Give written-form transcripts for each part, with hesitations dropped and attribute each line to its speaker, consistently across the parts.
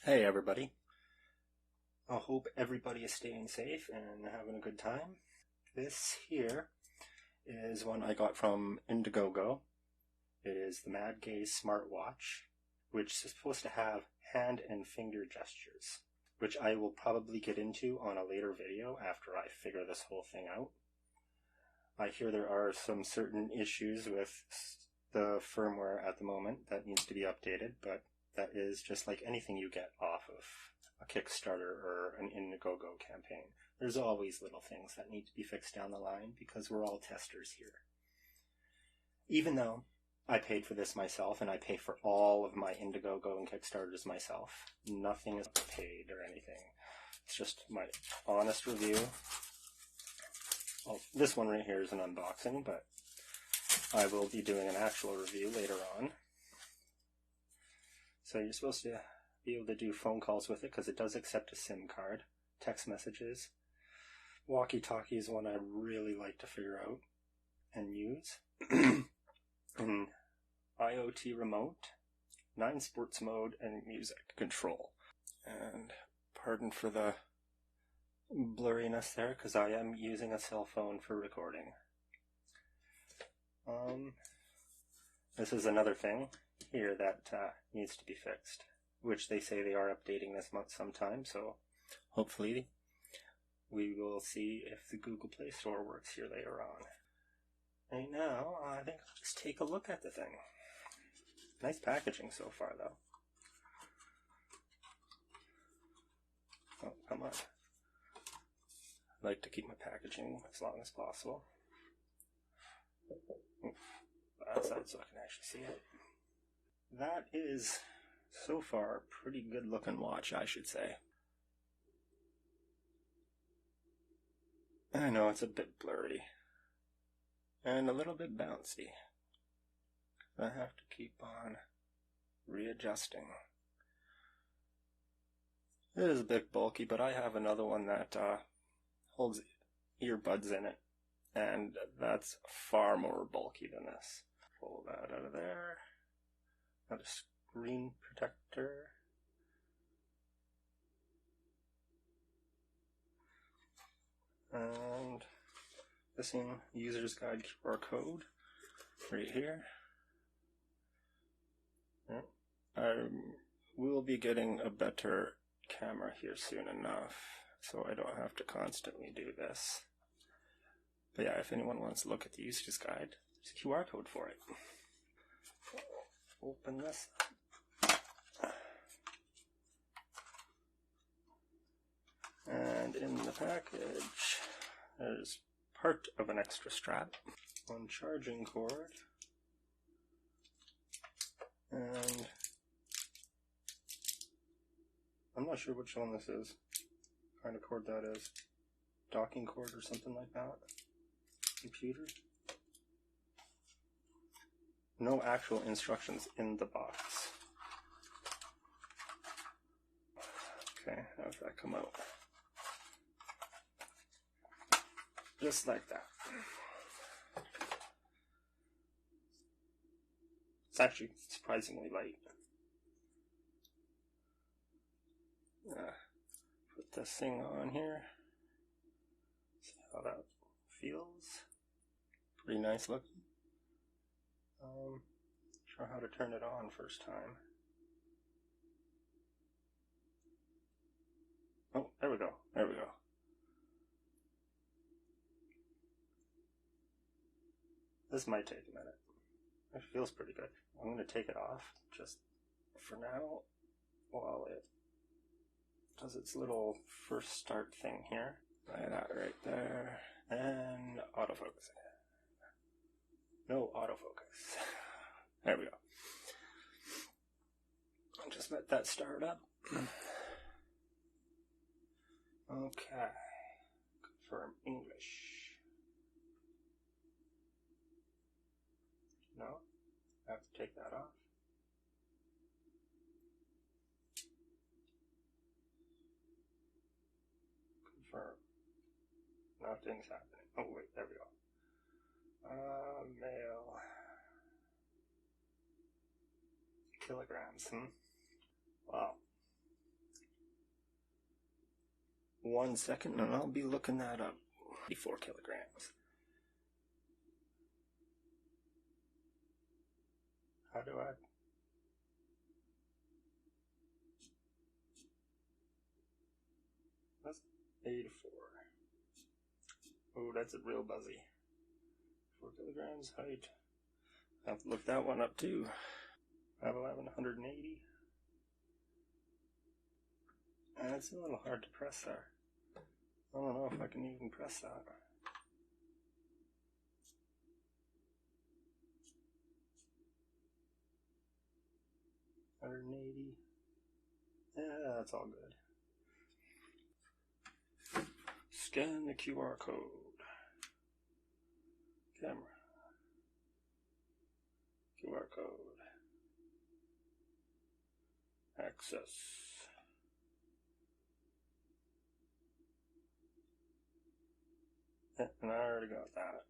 Speaker 1: Hey everybody. I hope everybody is staying safe and having a good time. This here is one I got from Indiegogo. It is the Madgaze Smartwatch, which is supposed to have hand and finger gestures, which I will probably get into on a later video after I figure this whole thing out. I hear there are some certain issues with the firmware at the moment that needs to be updated, but that is just like anything you get off of a Kickstarter or an Indiegogo campaign. There's always little things that need to be fixed down the line because we're all testers here. Even though I paid for this myself and I pay for all of my Indiegogo and Kickstarters myself, nothing is paid or anything. It's just my honest review. Well, this one right here is an unboxing, but I will be doing an actual review later on. So you're supposed to be able to do phone calls with it because it does accept a SIM card, text messages. Walkie-talkie is one I really like to figure out and use. An IoT remote, 9 sports mode, and music control. And pardon for the blurriness there because I am using a cell phone for recording. This is another thing here that needs to be fixed, which they say they are updating this month sometime, so hopefully we will see if the Google Play Store works here later on. Right now, I think I'll just take a look at the thing. Nice packaging so far, though. Oh, come on. I like to keep my packaging as long as possible. Outside so I can actually see it. That is, so far, a pretty good looking watch, I should say. I know it's a bit blurry. And a little bit bouncy. I have to keep on readjusting. It is a bit bulky, but I have another one that holds earbuds in it. And that's far more bulky than this. Pull that out of there. Got a screen protector. And missing user's guide QR code right here. I will be getting a better camera here soon enough, so I don't have to constantly do this. But yeah, if anyone wants to look at the user's guide, there's a QR code for it. Open this up. And in the package, there's part of an extra strap, one charging cord, and I'm not sure which one this is, what kind of cord that is, docking cord or something like that. Computer. No actual instructions in the box. Okay, how does that come out? Just like that. It's actually surprisingly light. Put this thing on here. See how that feels. Pretty nice looking. Sure how to turn it on first time. Oh, there we go. There we go. This might take a minute. It feels pretty good. I'm going to take it off just for now while it does its little first start thing here. Like that right there. And autofocus. No autofocus. There we go. I'll just let that start up. Okay. Confirm English. No? I have to take that off. Confirm. Nothing's happening. Oh wait, there we go. Mail. Kilograms, Wow. 1 second and I'll be looking that up. 84 kilograms. How do I... That's 84. Oh, that's a real buzzy. 4 kilograms height. I have to look that one up too. 5'11", 180. It's a little hard to press there. I don't know if I can even press that. $180. Yeah, that's all good. Scan the QR code. Camera. QR code. Access. Yeah, and I already got that.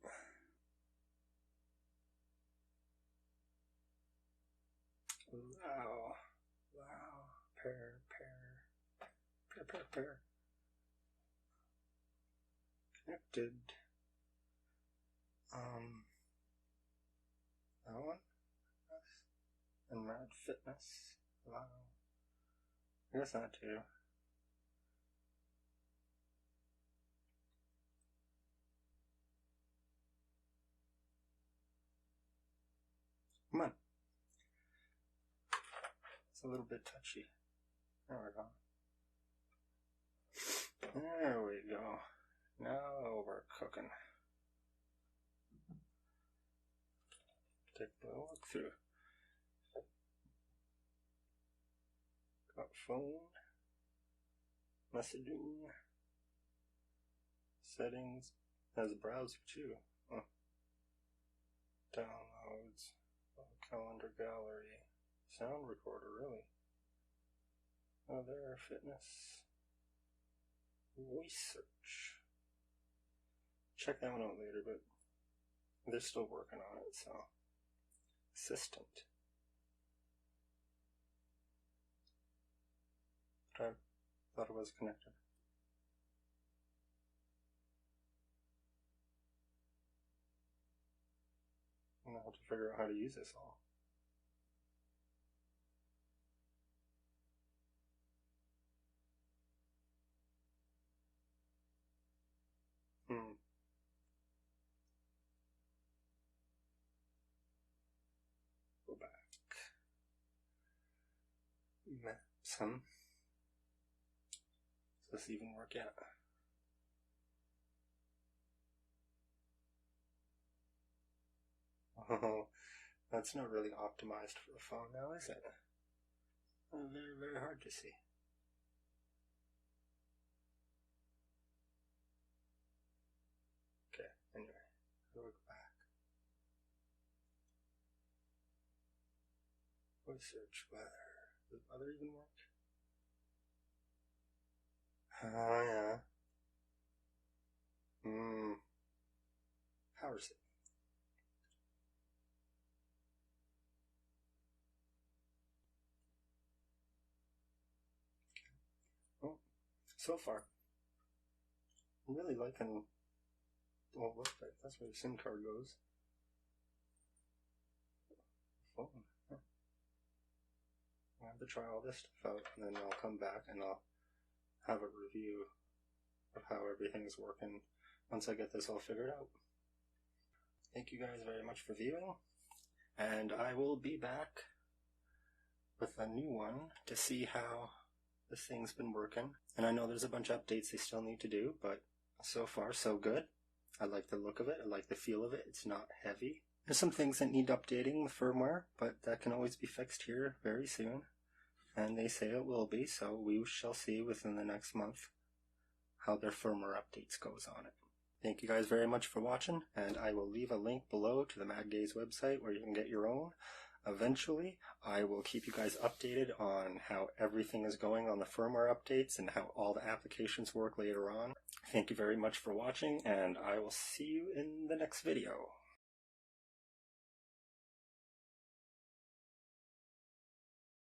Speaker 1: Wow. Pair. Connected. That one. And Mad Fitness. Wow. I guess that too. Come on. It's a little bit touchy. There we go. There we go. Now we're cooking. Take a look through. Got phone. Messaging. Settings. Has a browser too. Oh. Downloads. Calendar gallery. Sound recorder, really. Oh, there, fitness. Voice search. Check that one out later, but they're still working on it, so. Assistant. But I thought it was connected. And I'll have to figure out how to use this all. Go back. Maps, Does this even work yet? Oh, that's not really optimized for a phone now, is it? Very, very hard to see. Okay, anyway, how do I go back? Voice search weather. Does weather even work? Oh, yeah. Power saving. Well, so far, I'm really liking the whole website. That's where the SIM card goes. Phone. Huh. I'll have to try all this stuff out, and then I'll come back and I'll have a review of how everything's working once I get this all figured out. Thank you guys very much for viewing, and I will be back with a new one to see how this thing's been working. And I know there's a bunch of updates they still need to do, but so far so good. I like the look of it, I like the feel of it, it's not heavy. There's some things that need updating with firmware, but that can always be fixed here very soon. And they say it will be, so we shall see within the next month how their firmware updates goes on it. Thank you guys very much for watching, and I will leave a link below to the Madgaze website where you can get your own. Eventually, I will keep you guys updated on how everything is going on the firmware updates and how all the applications work later on. Thank you very much for watching, and I will see you in the next video.